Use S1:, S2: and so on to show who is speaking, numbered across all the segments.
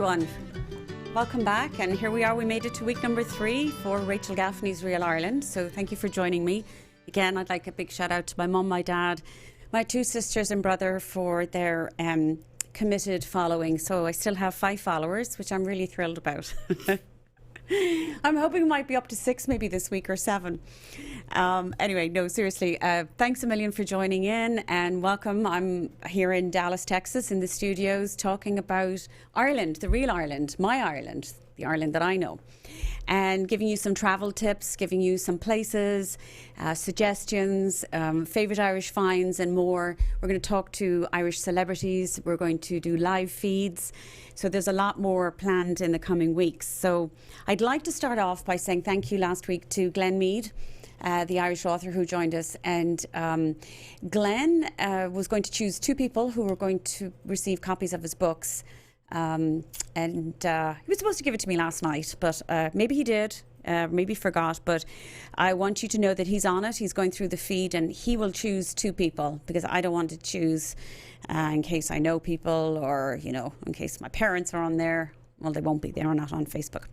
S1: everyone. Welcome back, and here we are. We made it to week number 3 for Rachel Gaffney's Real Ireland. So thank you for joining me. Again, I'd like a big shout out to my mum, my dad, my 2 sisters and brother for their committed following. So I still have 5 followers, which I'm really thrilled about. I'm hoping it might be up to 6 maybe this week, or 7. Anyway, no, seriously, thanks a million for joining in and welcome. I'm here in Dallas, Texas in the studios talking about Ireland, the real Ireland, my Ireland, the Ireland that I know, and giving you some travel tips, giving you some places, suggestions, favourite Irish finds and more. We're going to talk to Irish celebrities. We're going to do live feeds. So there's a lot more planned in the coming weeks. So I'd like to start off by saying thank you last week to Glenn Mead, the Irish author who joined us. And Glenn was going to choose 2 people who were going to receive copies of his books. And he was supposed to give it to me last night, but maybe he did, maybe forgot. But I want you to know that he's on it. He's going through the feed and he will choose 2 people, because I don't want to choose in case I know people, or, you know, in case my parents are on there. Well, they won't be. They are not on Facebook.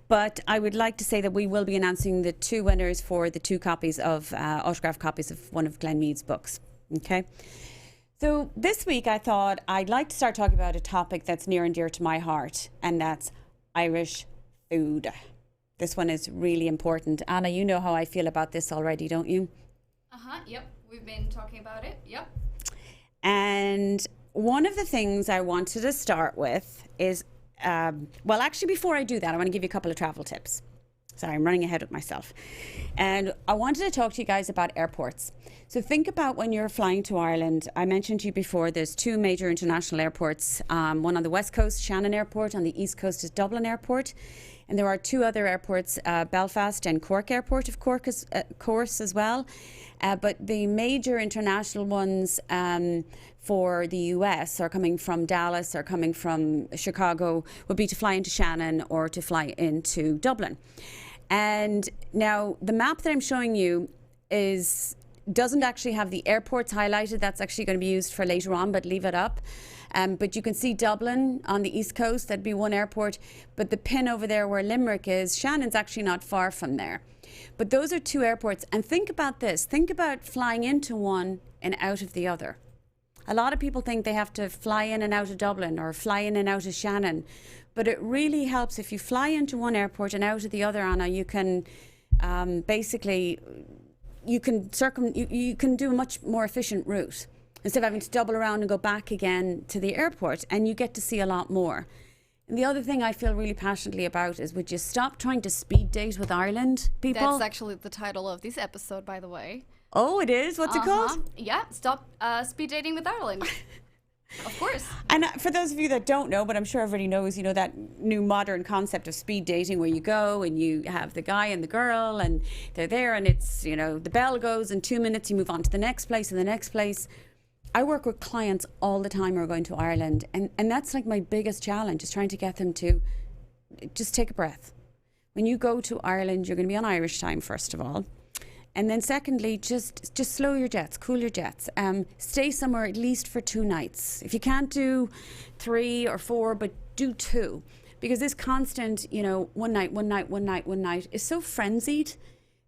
S1: But I would like to say that we will be announcing the 2 winners for the 2 copies of autographed copies of one of Glenn Mead's books. Okay. So this week I thought I'd like to start talking about a topic that's near and dear to my heart, and that's Irish food. This one is really important. Anna, you know how I feel about this already, don't you?
S2: Yep. We've been talking about it. Yep.
S1: And one of the things I wanted to start with is, well, actually, before I do that, I want to give you a couple of travel tips. Sorry, I'm running ahead with myself. And I wanted to talk to you guys about airports. So think about when you're flying to Ireland. I mentioned to you before, there's 2 major international airports. One on the west coast, Shannon Airport. On the east coast is Dublin Airport. And there are 2 other airports, Belfast and Cork Airport, of course, as well. But the major international ones for the US are coming from Dallas or coming from Chicago, would be to fly into Shannon or to fly into Dublin. And now the map that I'm showing you doesn't actually have the airports highlighted. That's actually going to be used for later on, but leave it up. But you can see Dublin on the east coast. That'd be one airport. But the pin over there where Limerick is, Shannon's actually not far from there. But those are 2 airports. And think about this. Think about flying into one and out of the other. A lot of people think they have to fly in and out of Dublin or fly in and out of Shannon. But it really helps if you fly into one airport and out of the other, Anna. You can basically, you can do a much more efficient route instead of having to double around and go back again to the airport, and you get to see a lot more. And the other thing I feel really passionately about is, would you stop trying to speed date with Ireland, people?
S2: That's actually the title of this episode, by the way.
S1: Oh, it is? What's it called?
S2: Yeah, stop speed dating with Ireland. Of course.
S1: And for those of you that don't know, but I'm sure everybody knows, you know, that new modern concept of speed dating where you go and you have the guy and the girl and they're there and it's, you know, the bell goes in 2 minutes, you move on to the next place and the next place. I work with clients all the time who are going to Ireland, and that's like my biggest challenge, is trying to get them to just take a breath. When you go to Ireland, you're going to be on Irish time, first of all. And then secondly, just slow your jets, cool your jets. Stay somewhere at least for 2 nights. If you can't do 3 or 4, but do 2. Because this constant, you know, one night is so frenzied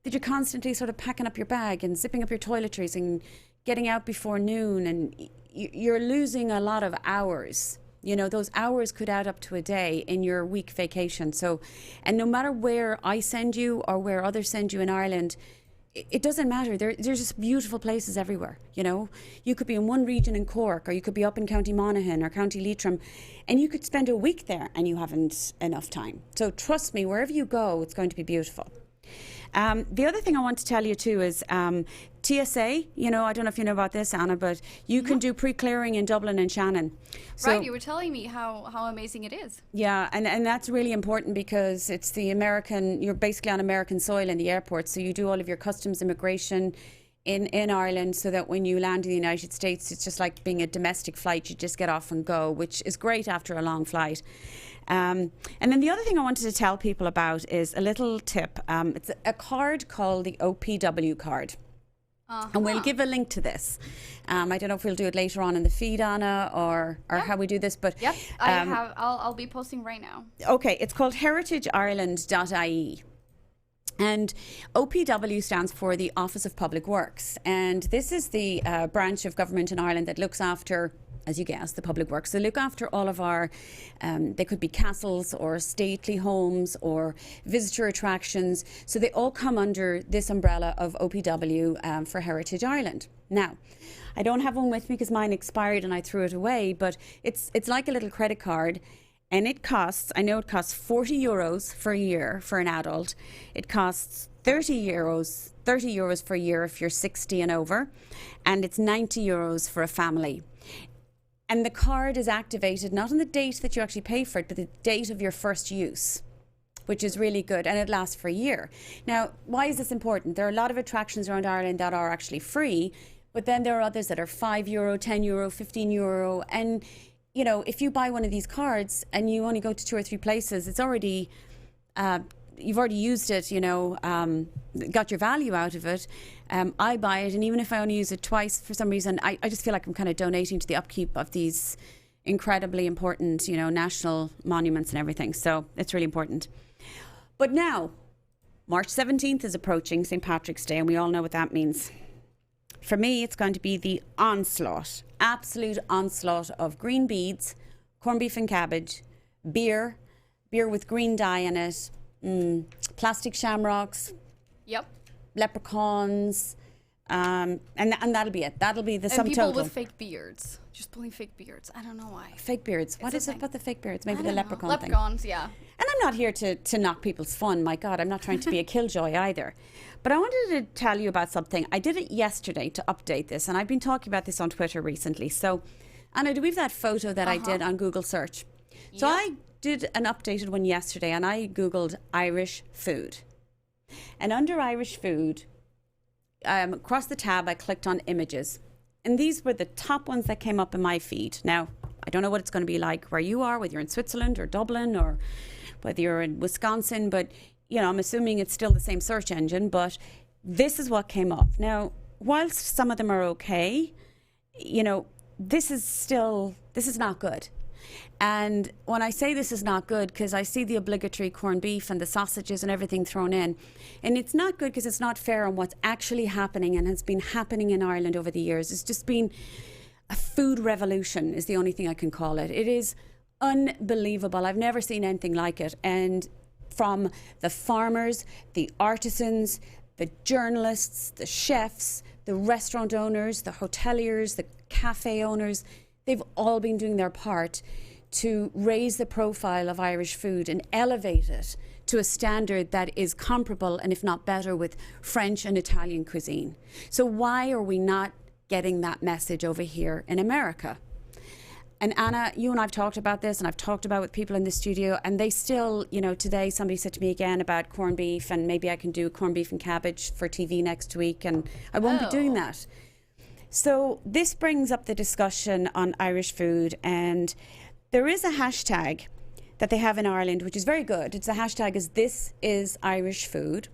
S1: that you're constantly sort of packing up your bag and zipping up your toiletries and getting out before noon, and you're losing a lot of hours. You know, those hours could add up to a day in your week vacation. So, and no matter where I send you or where others send you in Ireland, it doesn't matter. There's just beautiful places everywhere, you know. You could be in one region in Cork, or you could be up in County Monaghan or County Leitrim, and you could spend a week there and you haven't enough time. So trust me, wherever you go, it's going to be beautiful. The other thing I want to tell you too is TSA, you know, I don't know if you know about this, Anna, but you can do pre-clearing in Dublin and Shannon. So,
S2: right, you were telling me how amazing it is.
S1: Yeah, and that's really important because it's the American, you're basically on American soil in the airport, so you do all of your customs immigration in Ireland, so that when you land in the United States, it's just like being a domestic flight. You just get off and go, which is great after a long flight. And then the other thing I wanted to tell people about is a little tip. It's a card called the OPW card. And we'll give a link to this. I don't know if we'll do it later on in the feed, Anna, or how we do this, but
S2: yep, I'll be posting right now.
S1: Okay, it's called heritageireland.ie. And OPW stands for the Office of Public Works. And this is the branch of government in Ireland that looks after, as you guessed, the public works. They look after all of our, they could be castles or stately homes or visitor attractions. So they all come under this umbrella of OPW for Heritage Ireland. Now, I don't have one with me because mine expired and I threw it away, but it's like a little credit card. And it costs, I know it costs 40 euros for a year for an adult. It costs 30 euros for a year if you're 60 and over. And it's 90 euros for a family. And the card is activated not on the date that you actually pay for it, but the date of your first use, which is really good. And it lasts for a year. Now, why is this important? There are a lot of attractions around Ireland that are actually free, but then there are others that are €5, €10, €15. And you know, if you buy one of these cards and you only go to 2 or 3 places, it's already, you've already used it, you know, got your value out of it. I buy it, and even if I only use it twice, for some reason, I just feel like I'm kind of donating to the upkeep of these incredibly important, you know, national monuments and everything. So it's really important. But now, March 17th is approaching, St. Patrick's Day, and we all know what that means. For me, it's going to be the onslaught, absolute onslaught of green beads, corned beef and cabbage, beer with green dye in it, plastic shamrocks,
S2: yep,
S1: leprechauns, and that'll be it. That'll be the sum total.
S2: And people with fake beards, just pulling fake beards. I don't know why.
S1: Fake beards. What is it about the fake beards? Maybe the leprechaun thing.
S2: Leprechauns, yeah.
S1: And I'm not here to knock people's fun. My God, I'm not trying to be a killjoy either. But I wanted to tell you about something. I did it yesterday to update this, and I've been talking about this on Twitter recently. So, Anna, do we have that photo that I did on Google search? Yep. So I did an updated one yesterday, and I Googled Irish food. And under Irish food, across the tab, I clicked on images. And these were the top ones that came up in my feed. Now, I don't know what it's going to be like where you are, whether you're in Switzerland or Dublin or whether you're in Wisconsin, but you know, I'm assuming it's still the same search engine, but this is what came up. Now, whilst some of them are okay, you know, this is not good. And when I say this is not good, because I see the obligatory corned beef and the sausages and everything thrown in, and it's not good because it's not fair on what's actually happening and has been happening in Ireland over the years. It's just been a food revolution is the only thing I can call it. It is unbelievable. I've never seen anything like it. And from the farmers, the artisans, the journalists, the chefs, the restaurant owners, the hoteliers, the cafe owners, they've all been doing their part to raise the profile of Irish food and elevate it to a standard that is comparable and if not better with French and Italian cuisine. So why are we not getting that message over here in America? And Anna, you and I've talked about this, and I've talked about it with people in the studio, and they still, you know, today somebody said to me again about corned beef, and maybe I can do corned beef and cabbage for TV next week, and I won't be doing that. So this brings up the discussion on Irish food, and there is a hashtag that they have in Ireland, which is very good. It's the hashtag is This Is Irish Food,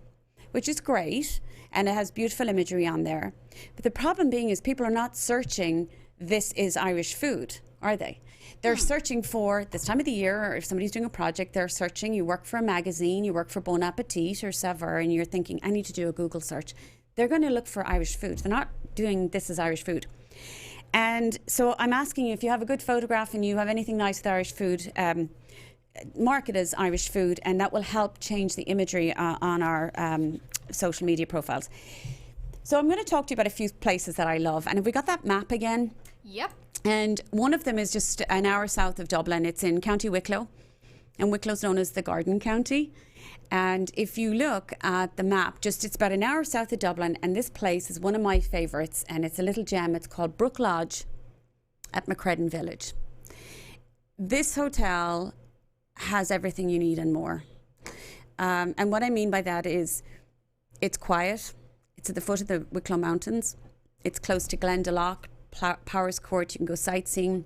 S1: which is great, and it has beautiful imagery on there. But the problem being is people are not searching This Is Irish Food, are they? They're searching for this time of the year, or if somebody's doing a project, they're searching. You work for a magazine, you work for Bon Appetit or Saveur, and you're thinking, I need to do a Google search. They're going to look for Irish food. They're not doing This Is Irish Food. And so I'm asking you, if you have a good photograph and you have anything nice with Irish food, mark it as Irish food, and that will help change the imagery on our social media profiles. So I'm going to talk to you about a few places that I love. And have we got that map again?
S2: Yep.
S1: And one of them is just an hour south of Dublin. It's in County Wicklow, and Wicklow's known as the Garden County. And if you look at the map, it's about an hour south of Dublin, and this place is one of my favourites, and it's a little gem. It's called Brooklodge at Macreddin Village. This hotel has everything you need and more. And what I mean by that is it's quiet. It's at the foot of the Wicklow Mountains. It's close to Glendalough, Powers Court. You can go sightseeing.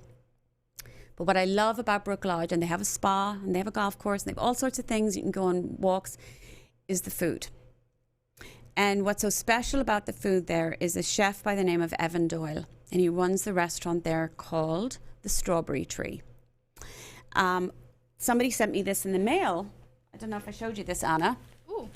S1: But what I love about Brooklodge, and they have a spa, and they have a golf course, and they have all sorts of things, you can go on walks, is the food. And what's so special about the food there is a chef by the name of Evan Doyle, and he runs the restaurant there called the Strawberry Tree. Somebody sent me this in the mail. I don't know if I showed you this, Anna.
S2: Ooh,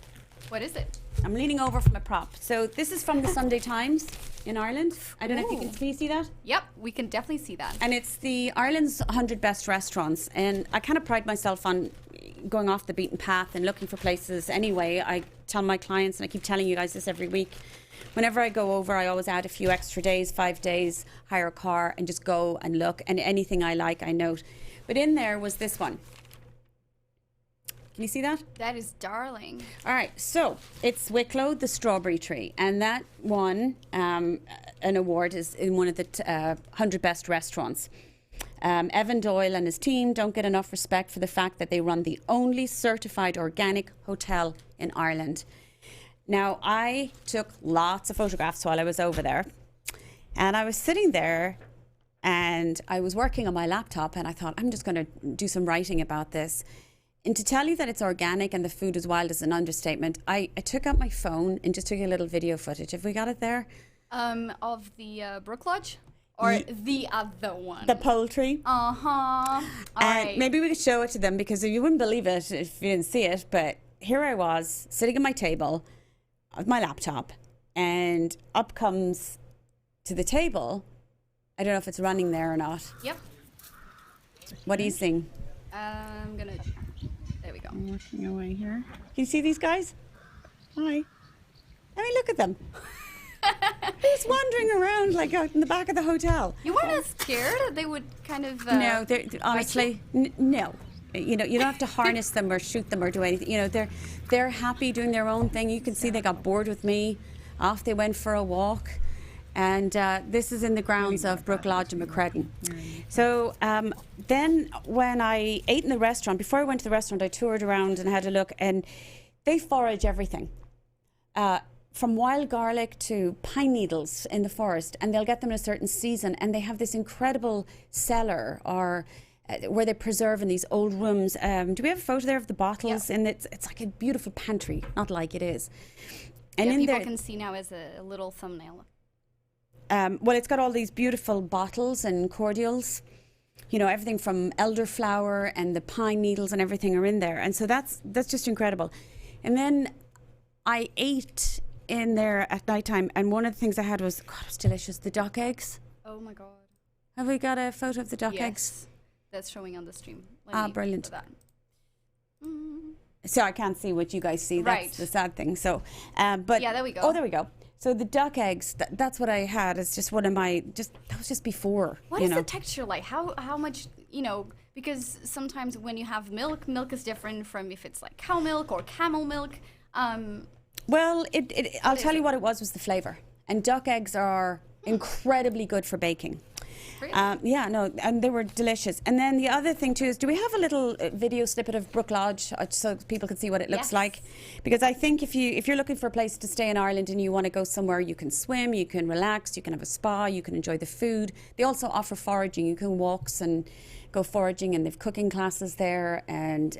S2: what is it?
S1: I'm leaning over from a prop. So this is from the Sunday Times in Ireland. I don't know if you can see that.
S2: Yep, we can definitely see that.
S1: And it's the Ireland's 100 best restaurants. And I kind of pride myself on going off the beaten path and looking for places anyway. I tell my clients, and I keep telling you guys this every week, whenever I go over, I always add a few extra days, 5 days, hire a car and just go and look. And anything I like, I note. But in there was this one. Can you see that?
S2: That is darling.
S1: All right, so it's Wicklow, the Strawberry Tree, and that won an award is in one of the 100 best restaurants. Evan Doyle and his team don't get enough respect for the fact that they run the only certified organic hotel in Ireland. Now, I took lots of photographs while I was over there, and I was sitting there and I was working on my laptop, and I thought, I'm just going to do some writing about this. And to tell you that it's organic and the food is wild is an understatement. I took out my phone and just took a little video footage. Have we got it there?
S2: Of the Brooklodge? Or the other one?
S1: The poultry.
S2: Uh-huh.
S1: And maybe we could show it to them, because you wouldn't believe it if you didn't see it. But here I was sitting at my table with my laptop, and up comes to the table. I don't know if it's running there or not.
S2: Yep.
S1: What are you seeing?
S2: I'm gonna... There we go.
S1: I'm working away here. Can you see these guys? Hi. I mean, look at them. They're just wandering around like out in the back of the hotel.
S2: You weren't scared that they would kind of...
S1: No, honestly, no. You know, you don't have to harness them or shoot them or do anything. You know, they're happy doing their own thing. You can see they got bored with me. Off they went for a walk. And this is in the grounds of Brooklodge and Macreddin. So then when I ate in the restaurant, before I went to the restaurant, I toured around and had a look, and they forage everything. From wild garlic to pine needles in the forest, and they'll get them in a certain season, and they have this incredible cellar or where they preserve in these old rooms. Do we have a photo there of the bottles? Yeah. And it's like a beautiful pantry, not like it is. And
S2: yeah,
S1: in
S2: people
S1: there,
S2: can see now as a little thumbnail.
S1: Well, it's got all these beautiful bottles and cordials. You know, everything from elderflower and the pine needles and everything are in there. And so that's just incredible. And then I ate in there at nighttime, and one of the things I had was, God, it was delicious, the duck eggs.
S2: Oh my God.
S1: Have we got a photo of the duck
S2: Yes,
S1: eggs?
S2: that's showing on the stream.
S1: Brilliant.
S2: That.
S1: So I can't see what you guys see. That's
S2: Right.
S1: the sad thing. So, but
S2: Yeah, there we go.
S1: Oh, there we go. So the duck eggs, that's what I had. It's just one of my, that was just before.
S2: What is the texture like? How much, because sometimes when you have milk is different from if it's like cow milk or camel milk.
S1: Well, I'll tell you what it was the flavour. And duck eggs are incredibly good for baking.
S2: Really?
S1: And they were delicious. And then the other thing too is, do we have a little video snippet of Brooklodge so people can see what it looks
S2: Yes.
S1: like? Because I think if you're looking for a place to stay in Ireland and you want to go somewhere, you can swim, you can relax, you can have a spa, you can enjoy the food. They also offer foraging. You can walks and go foraging, and they've cooking classes there, and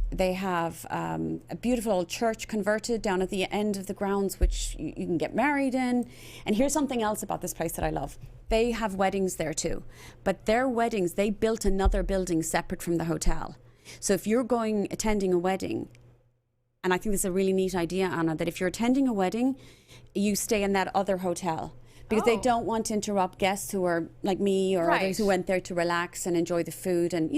S1: they have a beautiful old church converted down at the end of the grounds, which you can get married in. And here's something else about this place that I love. They have weddings there too. But their weddings, they built another building separate from the hotel. So if you're attending a wedding, and I think this is a really neat idea, Anna, that if you're attending a wedding, you stay in that other hotel. Because they don't want to interrupt guests who are like me or others who went there to relax and enjoy the food and,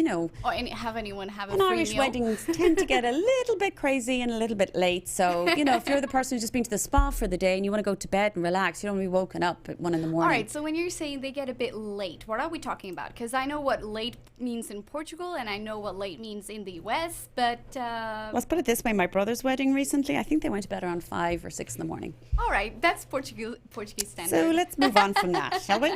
S2: Or have anyone have a
S1: and
S2: free
S1: Irish
S2: meal.
S1: weddings tend to get a little bit crazy and a little bit late. So, if you're the person who's just been to the spa for the day and you want to go to bed and relax, you don't want to be woken up at 1 a.m.
S2: All right, so when you're saying they get a bit late, what are we talking about? Because I know what late means in Portugal and I know what late means in the US, but...
S1: Let's put it this way. My brother's wedding recently, I think they went to bed around 5 or 6 in the morning.
S2: All right, that's Portuguese standard.
S1: So let's move on from that, shall we?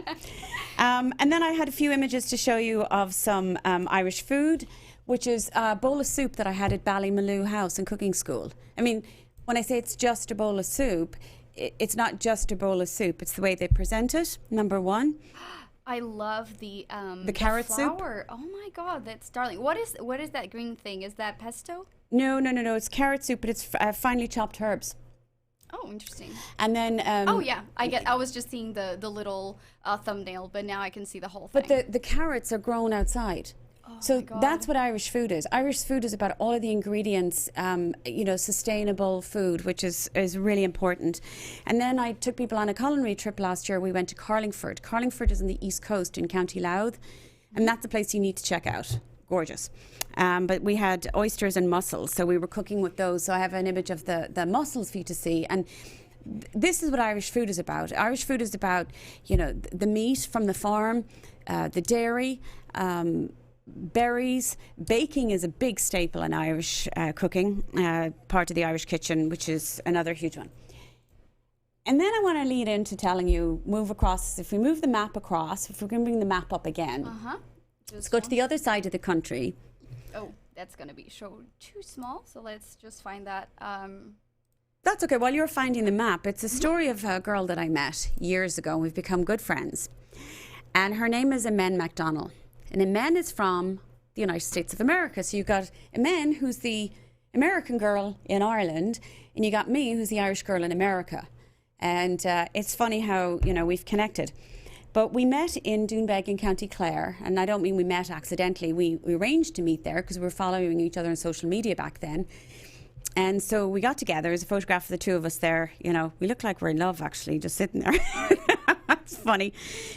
S1: And then I had a few images to show you of some Irish food, which is a bowl of soup that I had at Ballymaloo House and Cooking School. I mean, when I say it's just a bowl of soup, it's not just a bowl of soup. It's the way they present it, number one.
S2: I love the
S1: carrot soup.
S2: flour. Oh my God, that's darling. What is that green thing? Is that pesto?
S1: No. It's carrot soup, but it's finely chopped herbs.
S2: Oh, interesting.
S1: And then
S2: oh yeah, I was just seeing the little thumbnail, but now I can see the whole thing.
S1: But the carrots are grown outside.
S2: Oh
S1: So
S2: my God.
S1: that's what Irish food is. Irish food is about all of the ingredients, sustainable food, which is really important. And then I took people on a culinary trip last year. We went to Carlingford. Carlingford is on the east coast in County Louth, and that's a place you need to check out. Gorgeous. But we had oysters and mussels, so we were cooking with those. So I have an image of the mussels for you to see. And this is what Irish food is about. Irish food is about, the meat from the farm, the dairy, berries. Baking is a big staple in Irish cooking, part of the Irish kitchen, which is another huge one. And then I want to lead into telling you, if we move the map across, if we're going to bring the map up again, let's go to the other side of the country.
S2: Oh, that's going to be too small, so let's just find that.
S1: That's okay. While you're finding the map, it's a story of a girl that I met years ago. We've become good friends. And her name is Imen McDonnell. And Imen is from the United States of America. So you've got Imen, who's the American girl in Ireland, and you got me, who's the Irish girl in America. And it's funny how, we've connected. But we met in Doonbeg in County Clare, and I don't mean we met accidentally. We arranged to meet there because we were following each other on social media back then. And so we got together. There's a photograph of the two of us there. We look like we're in love, actually, just sitting there. It's funny.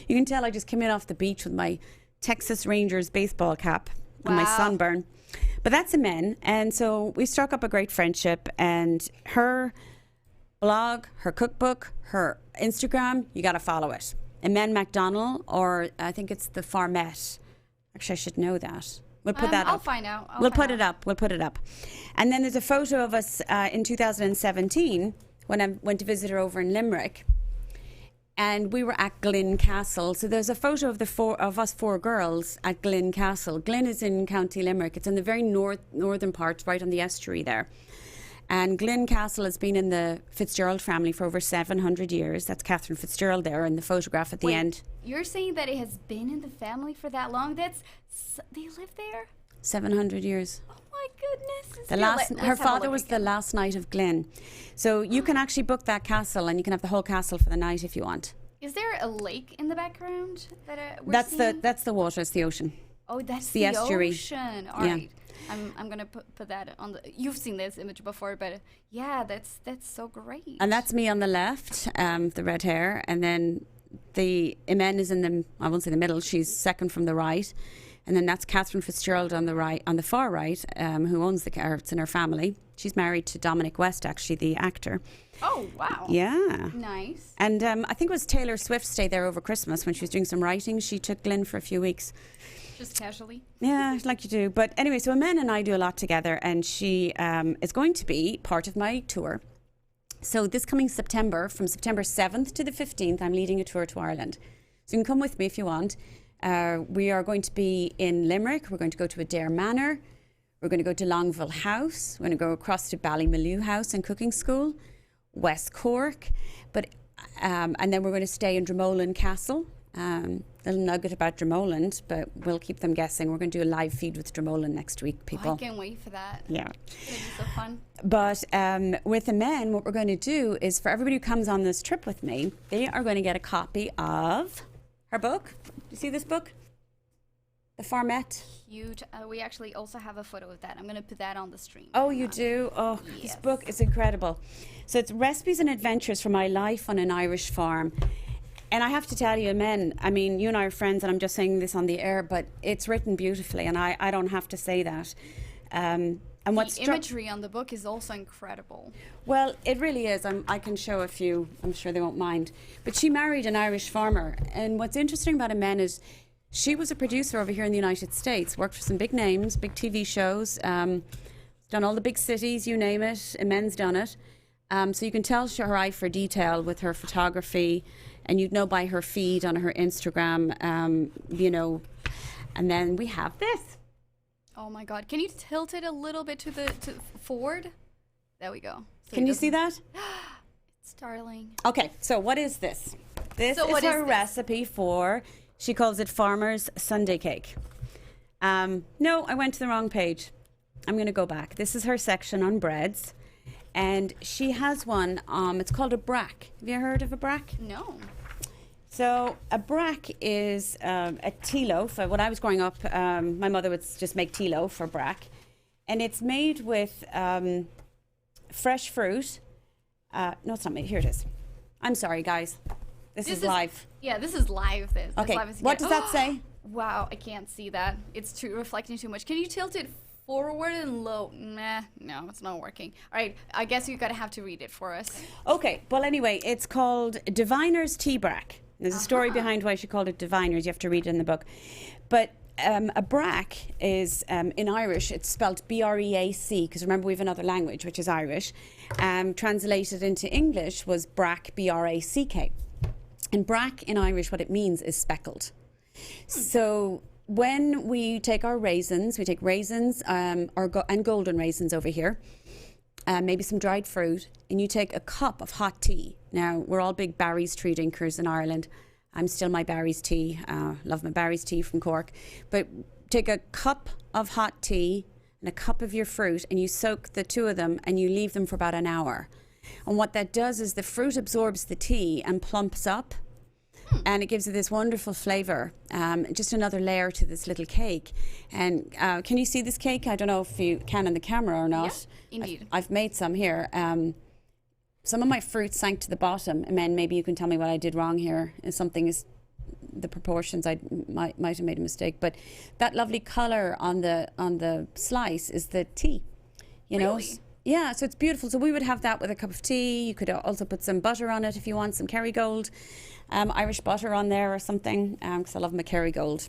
S1: You can tell I just came in off the beach with my Texas Rangers baseball cap and my sunburn. But that's Imen. And so we struck up a great friendship, and her blog, her cookbook, her Instagram, you got to follow it. Imen McDonnell, or I think it's the Farmette. Actually, I should know that. We'll put that up.
S2: I'll find out.
S1: We'll put it up. And then there's a photo of us in 2017 when I went to visit her over in Limerick. And we were at Glynn Castle. So there's a photo of us four girls at Glynn Castle. Glynn is in County Limerick. It's in the very northern part, right on the estuary there. And Glynn Castle has been in the Fitzgerald family for over 700 years. That's Catherine Fitzgerald there in the photograph at the end.
S2: You're saying that it has been in the family for that long? They live there?
S1: 700 years.
S2: Oh my goodness.
S1: Her father was the last knight of Glynn. So you can actually book that castle, and you can have the whole castle for the night if you want.
S2: Is there a lake in the background that
S1: that's the water, it's the ocean.
S2: Oh, that's
S1: the estuary.
S2: Ocean. All right. I'm gonna put that on the. You've seen this image before, but yeah, that's so great.
S1: And that's me on the left, the red hair, and then the Imen is in the, I won't say the middle. She's second from the right, and then that's Catherine Fitzgerald on the right, on the far right, who owns the car. It's in her family. She's married to Dominic West, actually, the actor.
S2: Oh wow!
S1: Yeah,
S2: nice.
S1: And I think it was Taylor Swift stayed there over Christmas when she was doing some writing. She took Glynn for a few weeks.
S2: Just casually?
S1: Yeah, like you do. But anyway, so Imen and I do a lot together, and she is going to be part of my tour. So this coming September, from September 7th to the 15th, I'm leading a tour to Ireland. So you can come with me if you want. We are going to be in Limerick. We're going to go to Adair Manor. We're going to go to Longville House. We're going to go across to Ballymaloo House and Cooking School, West Cork. And then we're going to stay in Dromoland Castle. Little nugget about Dromoland, but we'll keep them guessing. We're going to do a live feed with Dromoland next week, people.
S2: I can't wait for that.
S1: Yeah.
S2: It'll be so fun.
S1: But with Imen, what we're going to do is, for everybody who comes on this trip with me, they are going to get a copy of her book. Do you see this book? The Farmette.
S2: Huge. We actually also have a photo of that. I'm going to put that on the stream.
S1: Oh, you do? Oh,
S2: yes.
S1: This book is incredible. So it's recipes and adventures from my life on an Irish farm. And I have to tell you, Imen, I mean, you and I are friends, and I'm just saying this on the air, but it's written beautifully, and I don't have to say that. And
S2: the imagery on the book is also incredible.
S1: Well, it really is. I can show a few. I'm sure they won't mind. But she married an Irish farmer. And what's interesting about Imen is she was a producer over here in the United States, worked for some big names, big TV shows, done all the big cities, you name it. Imen's done it. So you can tell her eye for detail with her photography, and you'd know by her feed on her Instagram, and then we have this.
S2: Oh my God. Can you tilt it a little bit to forward? There we go. So
S1: Can you see that?
S2: It's darling.
S1: Okay, so what is this? This is her recipe for, she calls it Farmer's Sunday Cake. No, I went to the wrong page. I'm going to go back. This is her section on breads. And she has one, it's called a brack. Have you heard of a brack?
S2: No.
S1: So a brack is a tea loaf. When I was growing up, my mother would just make tea loaf for brack. And it's made with fresh fruit. No, it's not made. Here it is. I'm sorry, guys. This is live.
S2: Yeah, this is live. This
S1: okay,
S2: live as
S1: what does that say?
S2: Wow, I can't see that. It's reflecting too much. Can you tilt it forward and low? Nah, no, it's not working. All right, I guess you're going to have to read it for us.
S1: Okay, well, anyway, it's called Diviner's Tea Brack. There's a story behind why she called it Diviner's. You have to read it in the book. But a brack is, in Irish, it's spelled B-R-E-A-C, because remember we have another language, which is Irish. Translated into English was brack, B-R-A-C-K. And brack in Irish, what it means is speckled. So when we take our raisins, we take raisins and golden raisins over here, maybe some dried fruit, and you take a cup of hot tea. Now, we're all big Barry's tea drinkers in Ireland. I'm still my Barry's tea. Love my Barry's tea from Cork. But take a cup of hot tea and a cup of your fruit, and you soak the two of them, and you leave them for about an hour. And what that does is the fruit absorbs the tea and plumps up, and it gives it this wonderful flavour. Just another layer to this little cake. And can you see this cake? I don't know if you can on the camera or not.
S2: Yeah, indeed.
S1: I've made some here. Some of my fruit sank to the bottom, and then maybe you can tell me what I did wrong here. Something is the proportions. I might have made a mistake, but that lovely colour on the slice is the tea. You know.
S2: Really?
S1: Yeah, so it's beautiful. So we would have that with a cup of tea. You could also put some butter on it if you want, some Kerrygold, Irish butter on there or something, because I love my Kerrygold.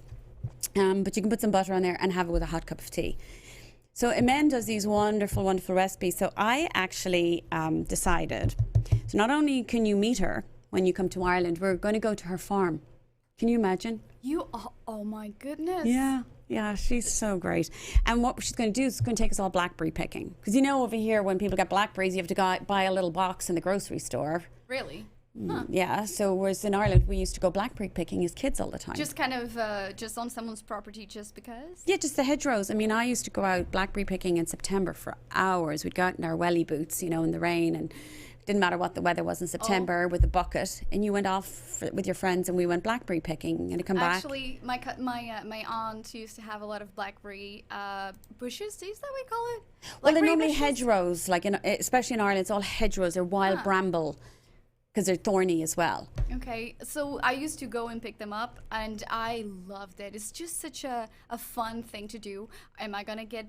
S1: But you can put some butter on there and have it with a hot cup of tea. So Imen does these wonderful, wonderful recipes. So I actually decided, so not only can you meet her when you come to Ireland, we're going to go to her farm. Can you imagine?
S2: Oh my goodness.
S1: Yeah, she's so great. And what she's going to do is going to take us all blackberry picking. Because you know over here when people get blackberries, you have to go buy a little box in the grocery store.
S2: Really? Huh.
S1: Yeah, so whereas in Ireland we used to go blackberry picking as kids all the time.
S2: Just kind of just on someone's property just because?
S1: Yeah, just the hedgerows. I mean, I used to go out blackberry picking in September for hours. We'd go out in our welly boots, you know, in the rain, and didn't matter what the weather was in September with a bucket, and you went off with your friends and we went blackberry picking and to come back.
S2: Actually, my aunt used to have a lot of blackberry bushes. Is that what we call it?
S1: Well, they're normally
S2: bushes?
S1: hedgerows, like especially in Ireland, it's all hedgerows. They're wild bramble because they're thorny as well.
S2: Okay, so I used to go and pick them up, and I loved it. It's just such a fun thing to do. Am I gonna get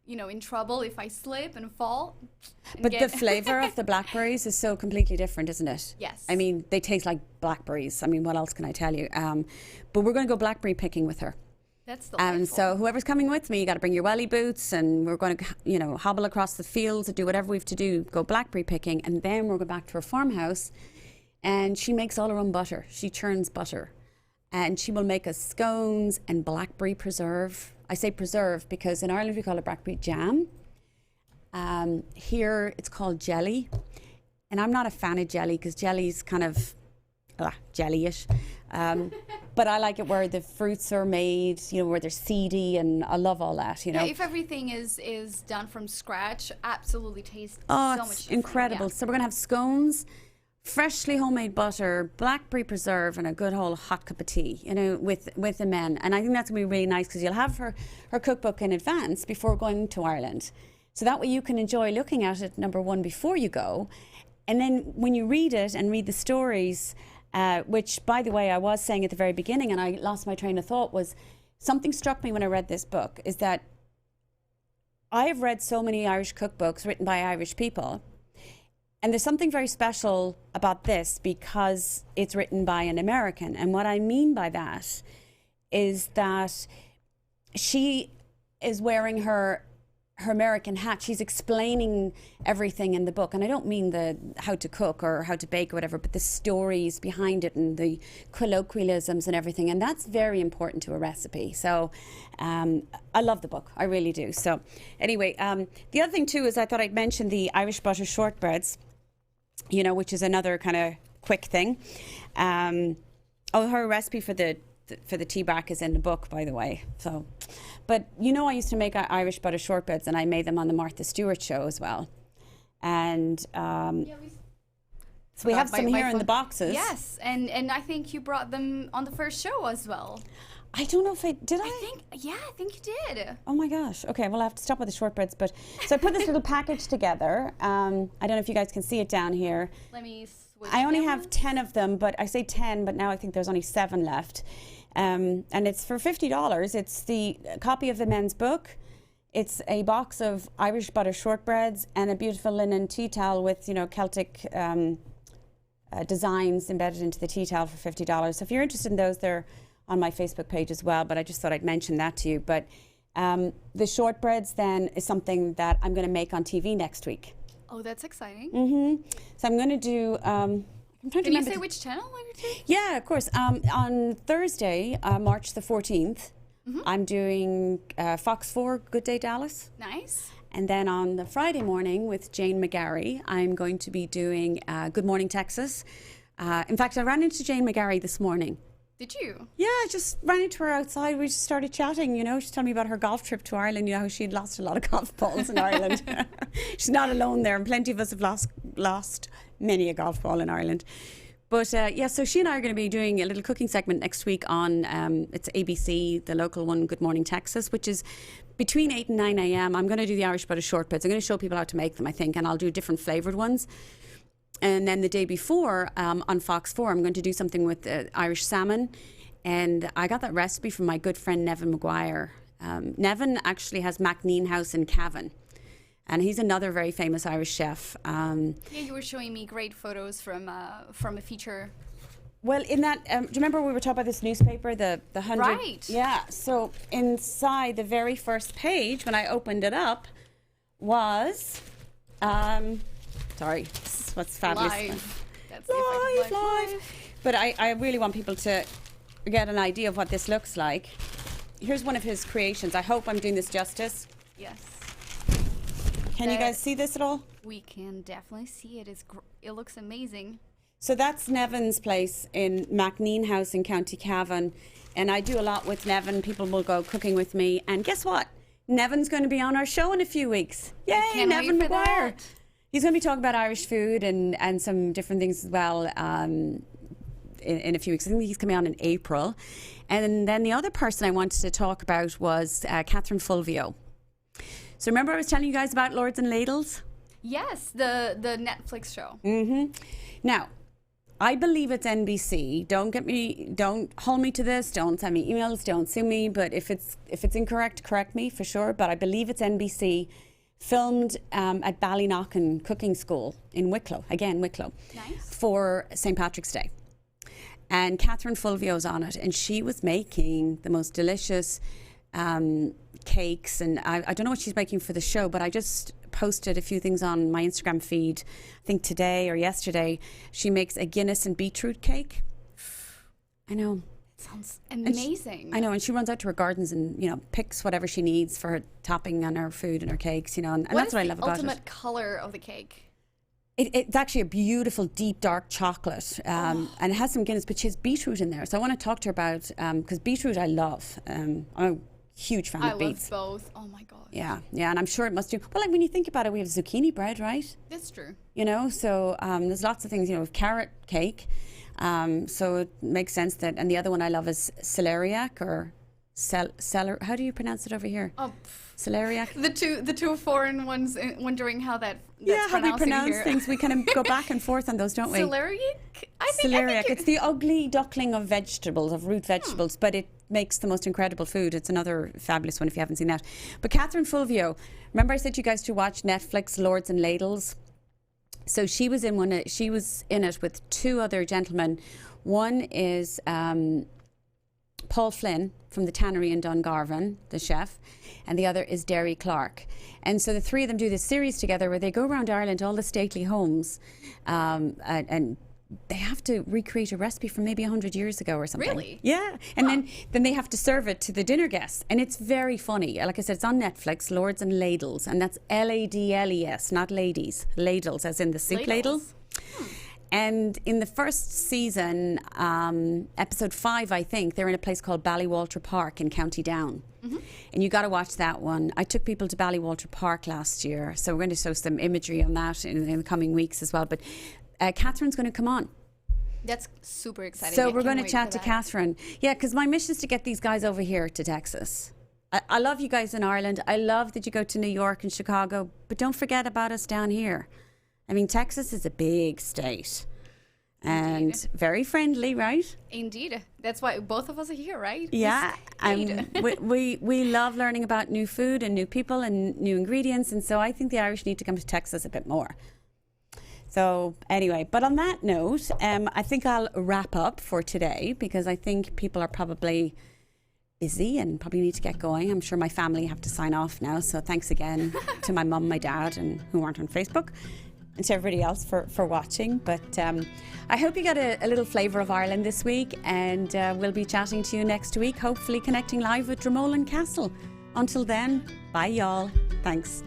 S2: in trouble if I slip and fall?
S1: But the flavour of the blackberries is so completely different, isn't it?
S2: Yes.
S1: I mean, they taste like blackberries. I mean, what else can I tell you? But we're going to go blackberry picking with her.
S2: That's delightful.
S1: And so whoever's coming with me, you got to bring your welly boots, and we're going to, hobble across the fields and do whatever we have to do, go blackberry picking, and then we'll go back to her farmhouse, and she makes all her own butter. She churns butter, and she will make us scones and blackberry preserve. I say preserve because in Ireland we call it blackberry jam. Here it's called jelly, and I'm not a fan of jelly because jelly's kind of jelly-ish. But I like it where the fruits are made, where they're seedy, and I love all that,
S2: Yeah, if everything is done from scratch, absolutely tastes so
S1: Oh,
S2: much
S1: it's
S2: different.
S1: incredible.
S2: Yeah.
S1: So we're going to have scones, freshly homemade butter, blackberry preserve, and a good whole hot cup of tea, with Imen. And I think that's going to be really nice because you'll have her cookbook in advance before going to Ireland. So that way you can enjoy looking at it, number one, before you go. And then when you read it and read the stories, which, by the way, I was saying at the very beginning, and I lost my train of thought, was something struck me when I read this book, is that I have read so many Irish cookbooks written by Irish people, and there's something very special about this because it's written by an American. And what I mean by that is that she is wearing her American hat. She's explaining everything in the book, and I don't mean the how to cook or how to bake or whatever, but the stories behind it and the colloquialisms and everything, and that's very important to a recipe. So I love the book, I really do. So anyway, the other thing too is I thought I'd mention the Irish butter shortbreads, which is another kind of quick thing. Her recipe for the tea brack is in the book, by the way. So, but I used to make Irish butter shortbreads, and I made them on the Martha Stewart show as well. And
S2: Yeah,
S1: so we have
S2: my-
S1: some
S2: my
S1: here in the
S2: phone.
S1: boxes.
S2: Yes, and I think you brought them on the first show as well.
S1: I don't know if I did.
S2: I think you did.
S1: Oh my gosh. Okay, well I have to stop with the shortbreads. But so I put this little package together. I don't know if you guys can see it down here.
S2: Let me switch.
S1: I only
S2: them.
S1: have 10 of them, but I say 10, but now I think there's only 7 left. And it's for $50. It's the copy of the men's book. It's a box of Irish butter shortbreads and a beautiful linen tea towel with, Celtic designs embedded into the tea towel for $50. So if you're interested in those, they're on my Facebook page as well, but I just thought I'd mention that to you. But the shortbreads then is something that I'm going to make on TV next week.
S2: Oh, that's exciting.
S1: So I'm going to do... I'm trying to
S2: Can you
S1: remember
S2: say which channel are you doing?
S1: Yeah, of course. On Thursday, March the 14th, I'm doing Fox 4, Good Day Dallas.
S2: Nice.
S1: And then on the Friday morning with Jane McGarry, I'm going to be doing Good Morning Texas. In fact, I ran into Jane McGarry this morning.
S2: Did you?
S1: Yeah, I just ran into her outside. We just started chatting, She's telling me about her golf trip to Ireland, how she'd lost a lot of golf balls in Ireland. She's not alone there, and plenty of us have lost many a golf ball in Ireland. But so she and I are going to be doing a little cooking segment next week on, it's ABC, the local one, Good Morning Texas, which is between 8 and 9 a.m. I'm going to do the Irish butter shortbreads. I'm going to show people how to make them, I think, and I'll do different flavoured ones. And then the day before, on Fox 4, I'm going to do something with Irish salmon. And I got that recipe from my good friend Nevin Maguire. Nevin actually has McDonnell House in Cavan. And he's another very famous Irish chef.
S2: Yeah, you were showing me great photos from a feature.
S1: Well, in that, do you remember we were talking about this newspaper, the 100?
S2: Right.
S1: Yeah, so inside the very first page, when I opened it up, was, sorry, this is what's fabulous.
S2: Live. That's the effect of
S1: Live. But I really want people to get an idea of what this looks like. Here's one of his creations. I hope I'm doing this justice.
S2: Yes.
S1: Can you guys see this at all?
S2: We can definitely see it. It looks amazing.
S1: So that's Nevin's place in McDonnell House in County Cavan. And I do a lot with Nevin. People will go cooking with me. And guess what? Nevin's going to be on our show in a few weeks. Yay,
S2: can't
S1: Nevin
S2: wait for
S1: Maguire.
S2: that.
S1: He's going to be talking about Irish food and some different things as well in a few weeks. I think he's coming on in April. And then the other person I wanted to talk about was Catherine Fulvio. So remember I was telling you guys about Lords and Ladles?
S2: Yes, the Netflix show.
S1: Now, I believe it's NBC. Don't hold me to this. Don't send me emails. Don't sue me. But if it's incorrect, correct me for sure. But I believe it's NBC. Filmed at Ballyknocken Cooking School in Wicklow. Again, Wicklow.
S2: Nice.
S1: For St. Patrick's Day. And Catherine Fulvio's on it. And she was making the most delicious cakes. And I don't know what she's making for the show, but I just posted a few things on my Instagram feed. I think today or yesterday. She makes a Guinness and beetroot cake. I know.
S2: Sounds amazing.
S1: I know, and she runs out to her gardens and picks whatever she needs for her topping on her food and her cakes. And that's what I love about it.
S2: What is the ultimate color of the cake?
S1: It's actually a beautiful, deep, dark chocolate, and it has some Guinness, but she has beetroot in there. So I want to talk to her about because beetroot I love. I'm a huge fan of beets.
S2: I love both. Oh my god.
S1: Yeah, and I'm sure it must do. Well, like when you think about it, we have zucchini bread, right?
S2: That's true.
S1: So there's lots of things. With carrot cake. So it makes sense that, and the other one I love is celeriac or how do you pronounce it over here?
S2: Oh,
S1: celeriac.
S2: The two foreign ones, wondering how that's
S1: how we pronounce
S2: here.
S1: things. We kind of go back and forth on those, don't we?
S2: Celeriac?
S1: Celeriac. It's the ugly duckling of vegetables, of root vegetables, but it makes the most incredible food. It's another fabulous one if you haven't seen that. But Catherine Fulvio, remember I said you guys to watch Netflix Lords and Ladles? So she was in it with 2 other gentlemen. One is Paul Flynn from the Tannery in Dungarvan, the chef, and the other is Derry Clark. And so the 3 of them do this series together where they go around Ireland, all the stately homes, and they have to recreate a recipe from maybe 100 years ago or something.
S2: Really?
S1: Yeah. And then they have to serve it to the dinner guests. And it's very funny. Like I said, it's on Netflix, Lords and Ladles. And that's Ladles, not ladies. Ladles, as in the soup ladle. And in the first season, episode 5, I think, they're in a place called Ballywalter Park in County Down. And you got to watch that one. I took people to Ballywalter Park last year, so we're going to show some imagery on that in the coming weeks as well. But Catherine's going to come on.
S2: That's super exciting.
S1: So we're going to chat to Catherine. Yeah, because my mission is to get these guys over here to Texas. I love you guys in Ireland. I love that you go to New York and Chicago, but don't forget about us down here. I mean, Texas is a big state. And very friendly, right?
S2: Indeed. That's why both of us are here, right?
S1: Yeah. We love learning about new food and new people and new ingredients. And so I think the Irish need to come to Texas a bit more. So anyway, but on that note, I think I'll wrap up for today because I think people are probably busy and probably need to get going. I'm sure my family have to sign off now. So thanks again to my mum, my dad, and who aren't on Facebook, and to everybody else for watching. But I hope you got a little flavour of Ireland this week, and we'll be chatting to you next week, hopefully connecting live with Dromoland Castle. Until then, bye y'all. Thanks.